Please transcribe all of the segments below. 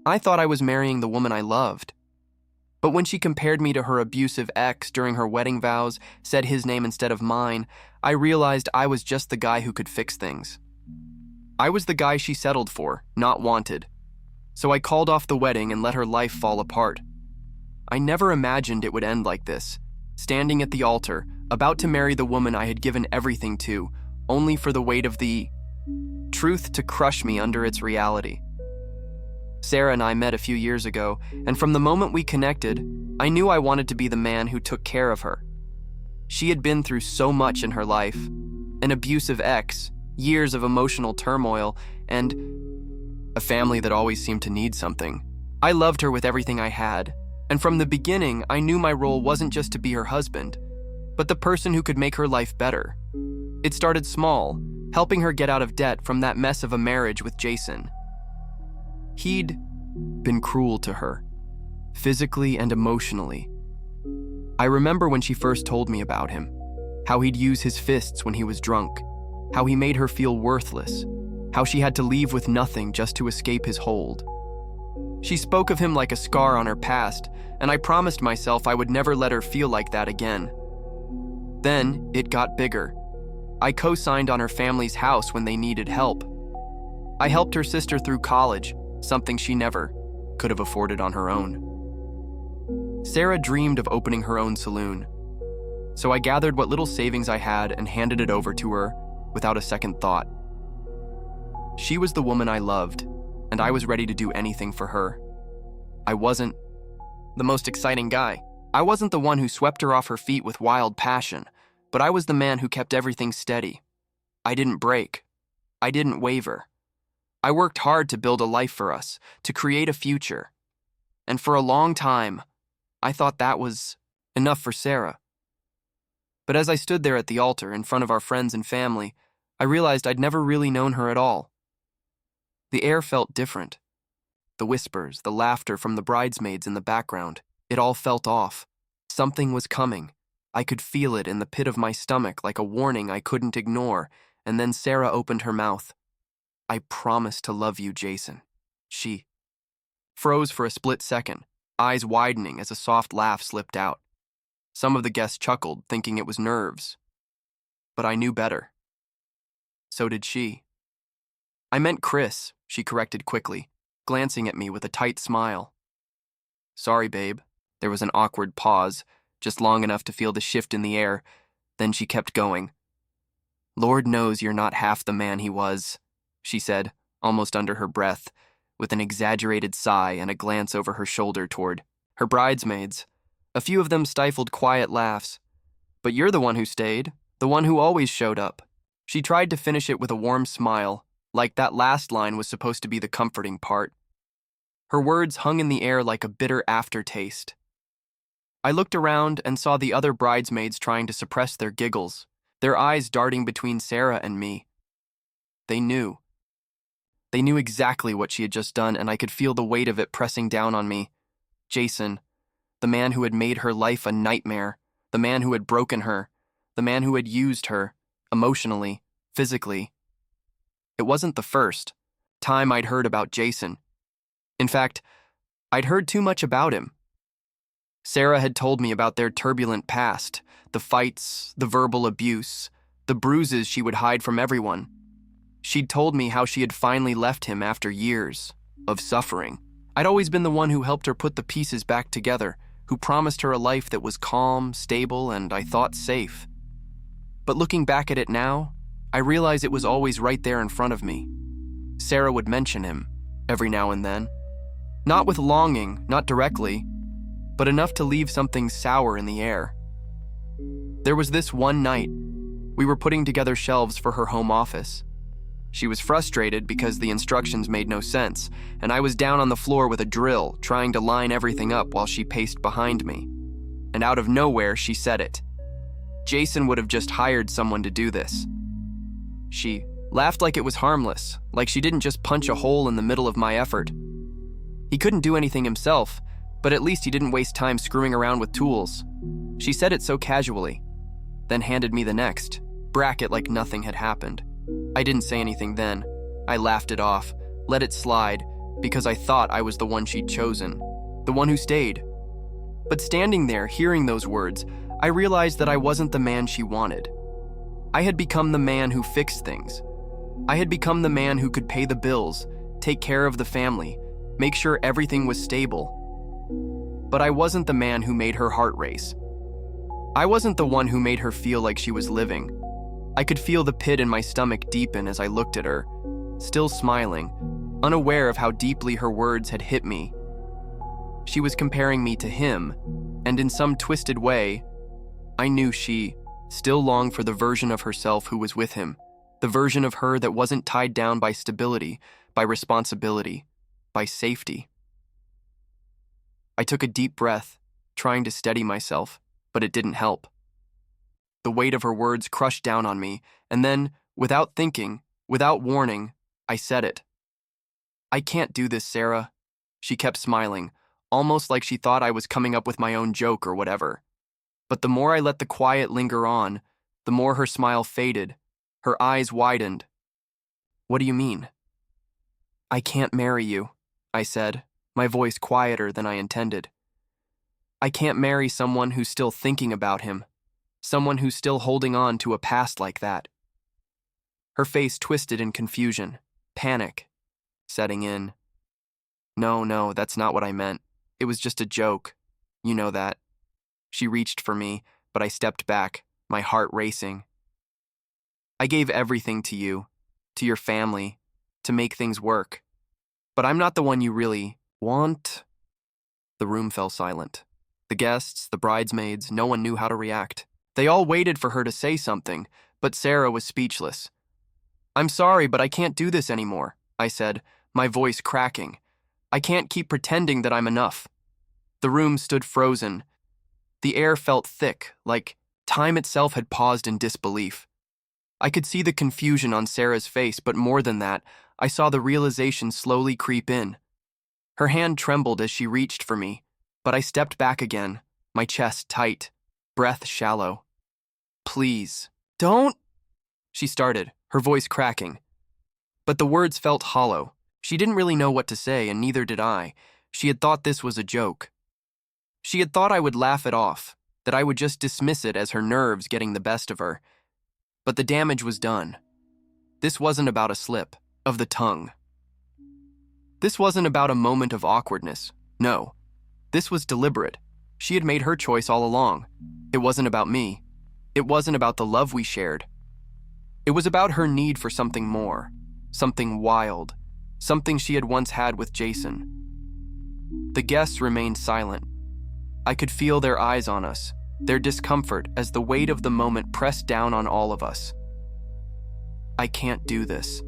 I thought I was marrying the woman I loved. But when she compared me to her abusive ex during her wedding vows, said his name instead of mine, I realized I was just the guy who could fix things. I was the guy she settled for, not wanted. So I called off the wedding and let her life fall apart. I never imagined it would end like this, standing at the altar, about to marry the woman I had given everything to, only for the weight of the truth to crush me under its reality. Sarah and I met a few years ago, and from the moment we connected, I knew I wanted to be the man who took care of her. She had been through so much in her life, an abusive ex, years of emotional turmoil, and a family that always seemed to need something. I loved her with everything I had, and from the beginning, I knew my role wasn't just to be her husband, but the person who could make her life better. It started small, helping her get out of debt from that mess of a marriage with Jason. He'd been cruel to her, physically and emotionally. I remember when she first told me about him, how he'd use his fists when he was drunk, how he made her feel worthless, how she had to leave with nothing just to escape his hold. She spoke of him like a scar on her past, and I promised myself I would never let her feel like that again. Then, it got bigger. I co-signed on her family's house when they needed help. I helped her sister through college, something she never could have afforded on her own. Sarah dreamed of opening her own saloon, so I gathered what little savings I had and handed it over to her without a second thought. She was the woman I loved, and I was ready to do anything for her. I wasn't the most exciting guy. I wasn't the one who swept her off her feet with wild passion, but I was the man who kept everything steady. I didn't break. I didn't waver. I worked hard to build a life for us, to create a future. And for a long time, I thought that was enough for Sarah. But as I stood there at the altar in front of our friends and family, I realized I'd never really known her at all. The air felt different. The whispers, the laughter from the bridesmaids in the background, it all felt off. Something was coming. I could feel it in the pit of my stomach like a warning I couldn't ignore, and then Sarah opened her mouth. "I promise to love you, Jason." She froze for a split second, eyes widening as a soft laugh slipped out. Some of the guests chuckled, thinking it was nerves. But I knew better. So did she. "I meant Chris," she corrected quickly, glancing at me with a tight smile. "Sorry, babe." There was an awkward pause, just long enough to feel the shift in the air. Then she kept going. "Lord knows you're not half the man he was," she said, almost under her breath, with an exaggerated sigh and a glance over her shoulder toward her bridesmaids. A few of them stifled quiet laughs. "But you're the one who stayed, the one who always showed up." She tried to finish it with a warm smile, like that last line was supposed to be the comforting part. Her words hung in the air like a bitter aftertaste. I looked around and saw the other bridesmaids trying to suppress their giggles, their eyes darting between Sarah and me. They knew. They knew exactly what she had just done, and I could feel the weight of it pressing down on me. Jason, the man who had made her life a nightmare, the man who had broken her, the man who had used her, emotionally, physically. It wasn't the first time I'd heard about Jason. In fact, I'd heard too much about him. Sarah had told me about their turbulent past, the fights, the verbal abuse, the bruises she would hide from everyone. She'd told me how she had finally left him after years of suffering. I'd always been the one who helped her put the pieces back together, who promised her a life that was calm, stable, and I thought safe. But looking back at it now, I realize it was always right there in front of me. Sarah would mention him, every now and then. Not with longing, not directly, but enough to leave something sour in the air. There was this one night. We were putting together shelves for her home office. She was frustrated because the instructions made no sense, and I was down on the floor with a drill, trying to line everything up while she paced behind me. And out of nowhere, she said it. Jason would have just hired someone to do this. She laughed like it was harmless, like she didn't just punch a hole in the middle of my effort. He couldn't do anything himself, but at least he didn't waste time screwing around with tools. She said it so casually, then handed me the next bracket like nothing had happened. I didn't say anything then. I laughed it off, let it slide, because I thought I was the one she'd chosen, the one who stayed. But standing there, hearing those words, I realized that I wasn't the man she wanted. I had become the man who fixed things. I had become the man who could pay the bills, take care of the family, make sure everything was stable. But I wasn't the man who made her heart race. I wasn't the one who made her feel like she was living. I could feel the pit in my stomach deepen as I looked at her, still smiling, unaware of how deeply her words had hit me. She was comparing me to him, and in some twisted way, I knew she still longed for the version of herself who was with him, the version of her that wasn't tied down by stability, by responsibility, by safety. I took a deep breath, trying to steady myself, but it didn't help. The weight of her words crushed down on me, and then, without thinking, without warning, I said it. "I can't do this, Sarah." She kept smiling, almost like she thought I was coming up with my own joke or whatever. But the more I let the quiet linger on, the more her smile faded, her eyes widened. "What do you mean?" "I can't marry you," I said, my voice quieter than I intended. "I can't marry someone who's still thinking about him, someone who's still holding on to a past like that." Her face twisted in confusion, panic setting in. No, that's not what I meant. It was just a joke. You know that." She reached for me, but I stepped back, my heart racing. "I gave everything to you, to your family, to make things work. But I'm not the one you really want." The room fell silent. The guests, the bridesmaids, no one knew how to react. They all waited for her to say something, but Sarah was speechless. "I'm sorry, but I can't do this anymore," I said, my voice cracking. "I can't keep pretending that I'm enough." The room stood frozen. The air felt thick, like time itself had paused in disbelief. I could see the confusion on Sarah's face, but more than that, I saw the realization slowly creep in. Her hand trembled as she reached for me, but I stepped back again, my chest tight, breath shallow. "Please, don't," she started, her voice cracking. But the words felt hollow. She didn't really know what to say, and neither did I. She had thought this was a joke. She had thought I would laugh it off, that I would just dismiss it as her nerves getting the best of her. But the damage was done. This wasn't about a slip of the tongue. This wasn't about a moment of awkwardness. No, this was deliberate. She had made her choice all along. It wasn't about me. It wasn't about the love we shared. It was about her need for something more, something wild, something she had once had with Jason. The guests remained silent. I could feel their eyes on us, their discomfort as the weight of the moment pressed down on all of us. "I can't do this,"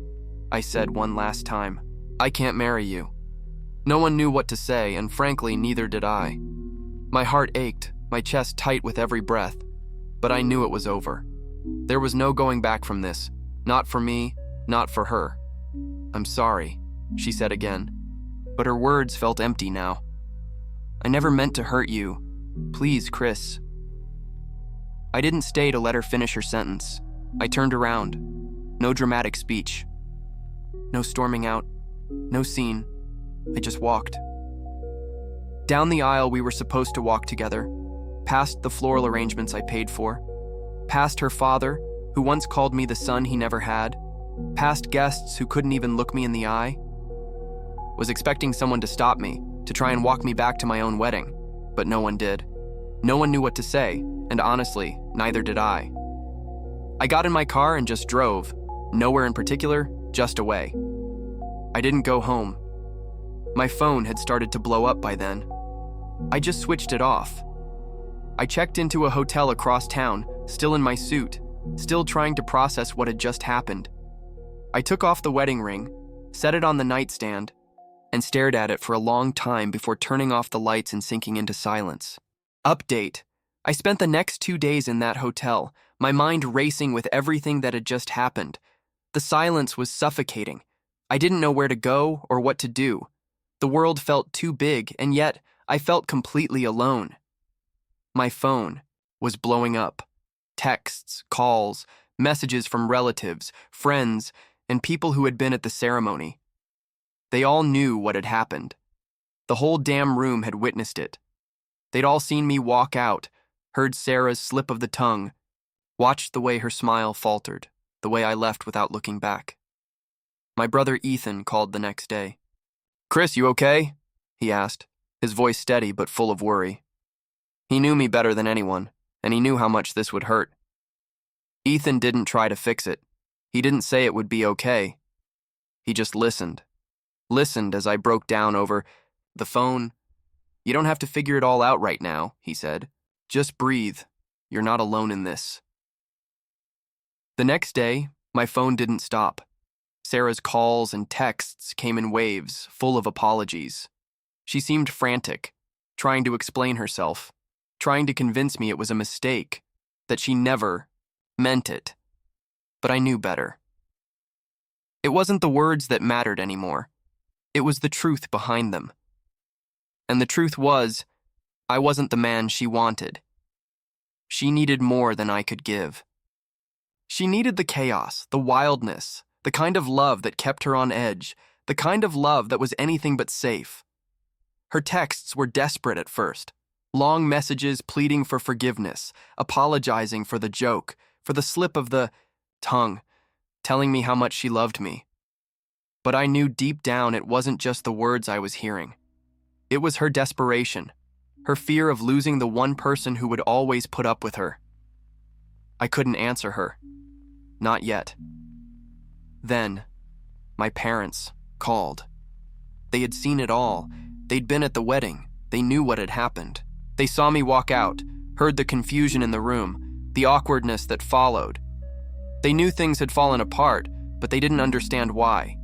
I said one last time. "I can't marry you." No one knew what to say, and frankly, neither did I. My heart ached, my chest tight with every breath, but I knew it was over. There was no going back from this, not for me, not for her. "I'm sorry," she said again, but her words felt empty now. "I never meant to hurt you. Please, Chris." I didn't stay to let her finish her sentence. I turned around. No dramatic speech. No storming out. No scene. I just walked. Down the aisle we were supposed to walk together, past the floral arrangements I paid for, past her father, who once called me the son he never had, past guests who couldn't even look me in the eye. Was expecting someone to stop me, to try and walk me back to my own wedding, but no one did. No one knew what to say, and honestly, neither did I. I got in my car and just drove, nowhere in particular, just away. I didn't go home. My phone had started to blow up by then. I just switched it off. I checked into a hotel across town, still in my suit, still trying to process what had just happened. I took off the wedding ring, set it on the nightstand, and stared at it for a long time before turning off the lights and sinking into silence. Update. I spent the next 2 days in that hotel, my mind racing with everything that had just happened. The silence was suffocating. I didn't know where to go or what to do. The world felt too big, and yet I felt completely alone. My phone was blowing up. Texts, calls, messages from relatives, friends, and people who had been at the ceremony. They all knew what had happened. The whole damn room had witnessed it. They'd all seen me walk out, heard Sarah's slip of the tongue, watched the way her smile faltered, the way I left without looking back. My brother Ethan called the next day. "Chris, you okay?" he asked, his voice steady but full of worry. He knew me better than anyone, and he knew how much this would hurt. Ethan didn't try to fix it. He didn't say it would be okay. He just listened. Listened as I broke down over the phone. "You don't have to figure it all out right now," he said. "Just breathe. You're not alone in this." The next day, my phone didn't stop. Sarah's calls and texts came in waves, full of apologies. She seemed frantic, trying to explain herself, trying to convince me it was a mistake, that she never meant it. But I knew better. It wasn't the words that mattered anymore. It was the truth behind them. And the truth was, I wasn't the man she wanted. She needed more than I could give. She needed the chaos, the wildness, the kind of love that kept her on edge, the kind of love that was anything but safe. Her texts were desperate at first. Long messages pleading for forgiveness, apologizing for the joke, for the slip of the tongue, telling me how much she loved me. But I knew deep down it wasn't just the words I was hearing. It was her desperation, her fear of losing the one person who would always put up with her. I couldn't answer her. Not yet. Then, my parents called. They had seen it all. They'd been at the wedding. They knew what had happened. They saw me walk out, heard the confusion in the room, the awkwardness that followed. They knew things had fallen apart, but they didn't understand why.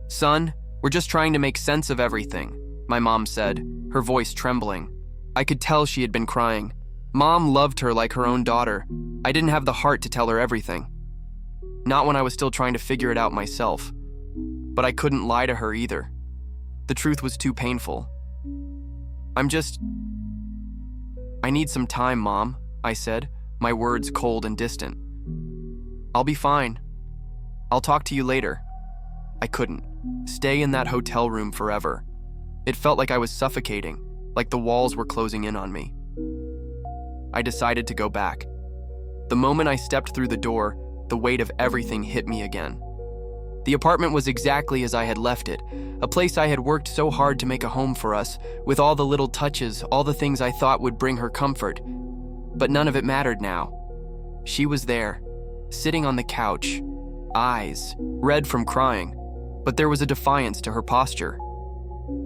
"Son, we're just trying to make sense of everything," my mom said, her voice trembling. I could tell she had been crying. Mom loved her like her own daughter. I didn't have the heart to tell her everything. Not when I was still trying to figure it out myself. But I couldn't lie to her either. The truth was too painful. I need some time, Mom," I said, my words cold and distant. "I'll be fine. I'll talk to you later." I couldn't stay in that hotel room forever. It felt like I was suffocating, like the walls were closing in on me. I decided to go back. The moment I stepped through the door, the weight of everything hit me again. The apartment was exactly as I had left it, a place I had worked so hard to make a home for us, with all the little touches, all the things I thought would bring her comfort. But none of it mattered now. She was there, sitting on the couch, eyes red from crying, but there was a defiance to her posture.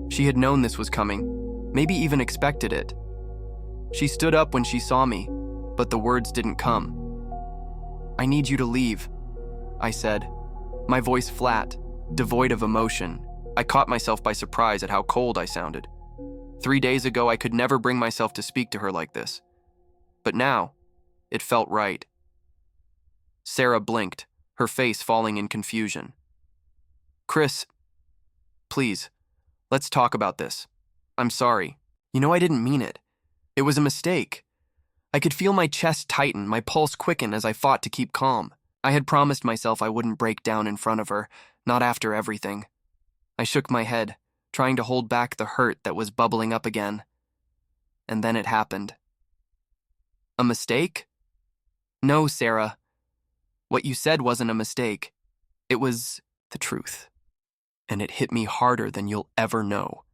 She had known this was coming, maybe even expected it. She stood up when she saw me, but the words didn't come. "I need you to leave," I said, my voice flat, devoid of emotion. I caught myself by surprise at how cold I sounded. 3 days ago, I could never bring myself to speak to her like this. But now, it felt right. Sarah blinked, her face falling in confusion. "Chris, please, let's talk about this. I'm sorry. You know I didn't mean it. It was a mistake." I could feel my chest tighten, my pulse quicken as I fought to keep calm. I had promised myself I wouldn't break down in front of her, not after everything. I shook my head, trying to hold back the hurt that was bubbling up again. And then it happened. "A mistake?" "No, Sarah. What you said wasn't a mistake. It was the truth. And it hit me harder than you'll ever know,"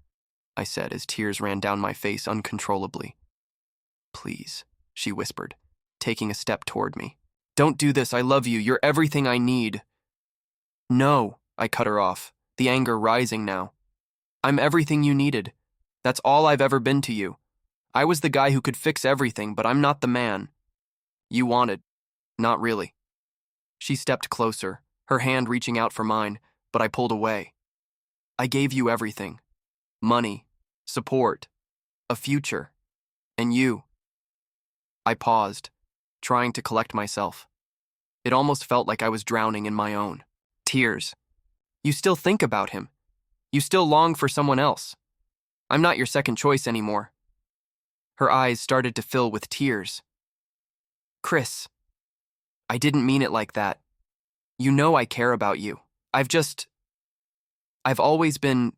I said as tears ran down my face uncontrollably. "Please," she whispered, taking a step toward me. "Don't do this. I love you. You're everything I need." "No," I cut her off, the anger rising now. "I'm everything you needed. That's all I've ever been to you. I was the guy who could fix everything, but I'm not the man you wanted. Not really." She stepped closer, her hand reaching out for mine, but I pulled away. "I gave you everything. Money, support, a future, and you." I paused, trying to collect myself. It almost felt like I was drowning in my own tears. "You still think about him. You still long for someone else. I'm not your second choice anymore." Her eyes started to fill with tears. "Chris, I didn't mean it like that. You know I care about you. I've always been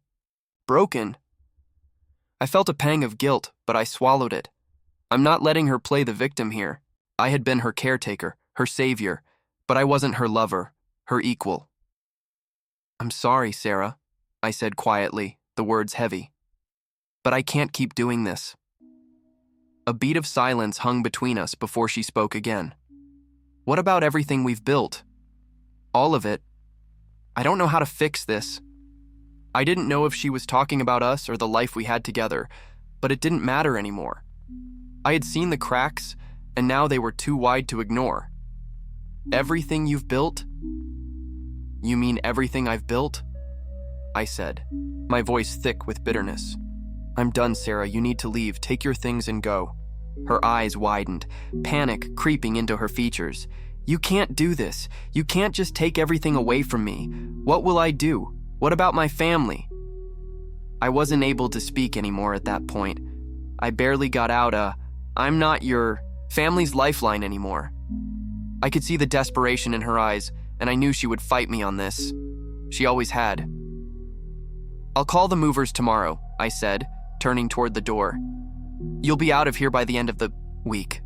broken. I felt a pang of guilt, but I swallowed it. I'm not letting her play the victim here. I had been her caretaker, her savior, but I wasn't her lover, her equal. I'm sorry, Sarah, I said quietly, the words heavy. But I can't keep doing this. A beat of silence hung between us before she spoke again. What about everything we've built? All of it. I don't know how to fix this. I didn't know if she was talking about us or the life we had together, but it didn't matter anymore. I had seen the cracks, and now they were too wide to ignore. Everything you've built? You mean everything I've built? I said, my voice thick with bitterness. I'm done, Sarah. You need to leave. Take your things and go. Her eyes widened, panic creeping into her features. You can't do this. You can't just take everything away from me. What will I do? What about my family? I wasn't able to speak anymore at that point. I barely got out I'm not your family's lifeline anymore. I could see the desperation in her eyes, and I knew she would fight me on this. She always had. I'll call the movers tomorrow, I said, turning toward the door. You'll be out of here by the end of the week.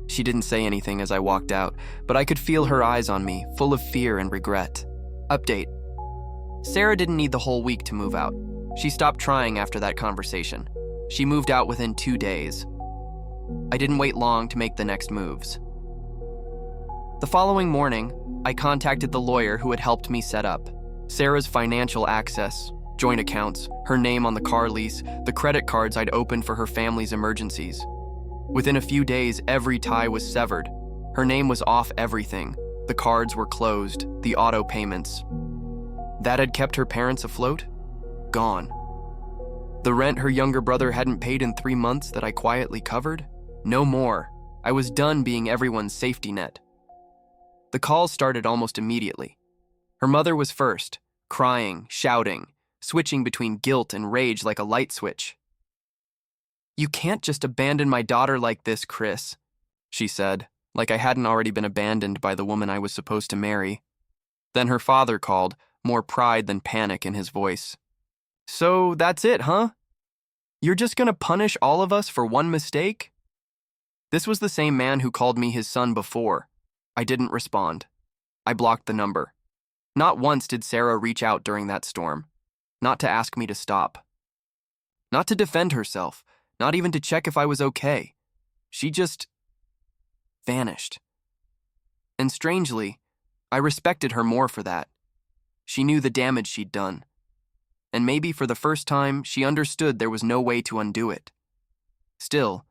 She didn't say anything as I walked out, but I could feel her eyes on me, full of fear and regret. Update. Sarah didn't need the whole week to move out. She stopped trying after that conversation. She moved out within 2 days. I didn't wait long to make the next moves. The following morning, I contacted the lawyer who had helped me set up. Sarah's financial access, joint accounts, her name on the car lease, the credit cards I'd opened for her family's emergencies. Within a few days, every tie was severed. Her name was off everything. The cards were closed, the auto payments. That had kept her parents afloat? Gone. The rent her younger brother hadn't paid in 3 months that I quietly covered? No more. I was done being everyone's safety net. The calls started almost immediately. Her mother was first, crying, shouting, switching between guilt and rage like a light switch. You can't just abandon my daughter like this, Chris, she said, like I hadn't already been abandoned by the woman I was supposed to marry. Then her father called, more pride than panic in his voice. So that's it, huh? You're just gonna punish all of us for one mistake? This was the same man who called me his son before. I didn't respond. I blocked the number. Not once did Sarah reach out during that storm. Not to ask me to stop. Not to defend herself. Not even to check if I was okay. She just vanished. And strangely, I respected her more for that. She knew the damage she'd done. And maybe for the first time, she understood there was no way to undo it. Still,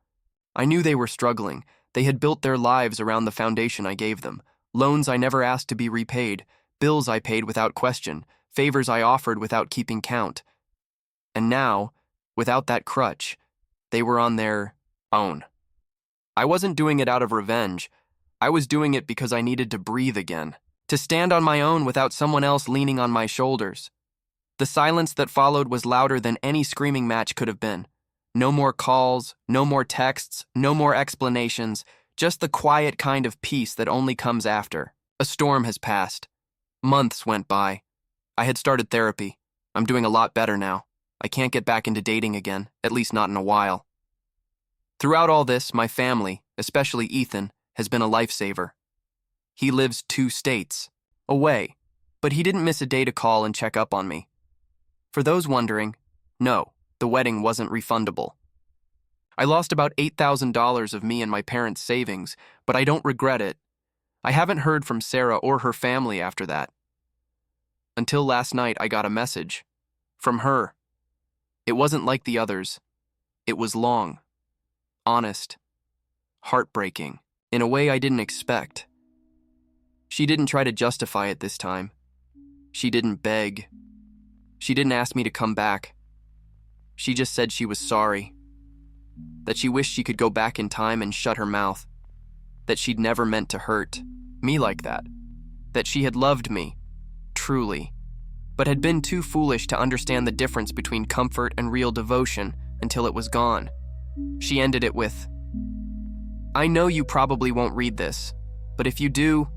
I knew they were struggling. They had built their lives around the foundation I gave them. Loans I never asked to be repaid, bills I paid without question, favors I offered without keeping count. And now, without that crutch, they were on their own. I wasn't doing it out of revenge. I was doing it because I needed to breathe again, to stand on my own without someone else leaning on my shoulders. The silence that followed was louder than any screaming match could have been. No more calls, no more texts, no more explanations, just the quiet kind of peace that only comes after. A storm has passed. Months went by. I had started therapy. I'm doing a lot better now. I can't get back into dating again, at least not in a while. Throughout all this, my family, especially Ethan, has been a lifesaver. He lives 2 states away, but he didn't miss a day to call and check up on me. For those wondering, no, the wedding wasn't refundable. I lost about $8,000 of me and my parents' savings, but I don't regret it. I haven't heard from Sarah or her family after that. Until last night, I got a message. From her. It wasn't like the others. It was long, honest, heartbreaking, in a way I didn't expect. She didn't try to justify it this time. She didn't beg. She didn't ask me to come back. She just said she was sorry. That she wished she could go back in time and shut her mouth. That she'd never meant to hurt me like that. That she had loved me, truly, but had been too foolish to understand the difference between comfort and real devotion until it was gone. She ended it with, I know you probably won't read this, but if you do,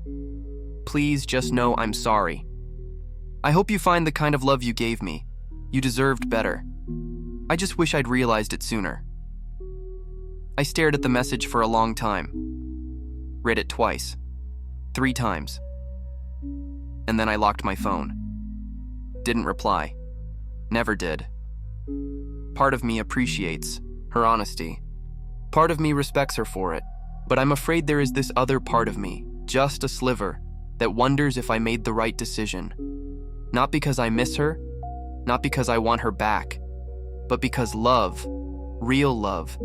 please just know I'm sorry. I hope you find the kind of love you gave me. You deserved better. I just wish I'd realized it sooner. I stared at the message for a long time. Read it twice. 3 times. And then I locked my phone. Didn't reply. Never did. Part of me appreciates her honesty. Part of me respects her for it. But I'm afraid there is this other part of me, just a sliver, that wonders if I made the right decision. Not because I miss her, not because I want her back, but because love, real love,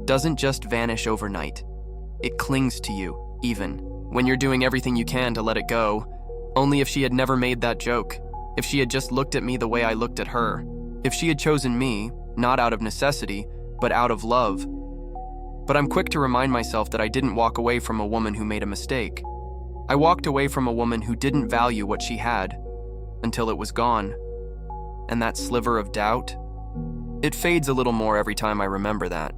doesn't just vanish overnight. It clings to you, even when you're doing everything you can to let it go. Only if she had never made that joke, if she had just looked at me the way I looked at her, if she had chosen me, not out of necessity, but out of love. But I'm quick to remind myself that I didn't walk away from a woman who made a mistake. I walked away from a woman who didn't value what she had until it was gone. And that sliver of doubt, it fades a little more every time I remember that.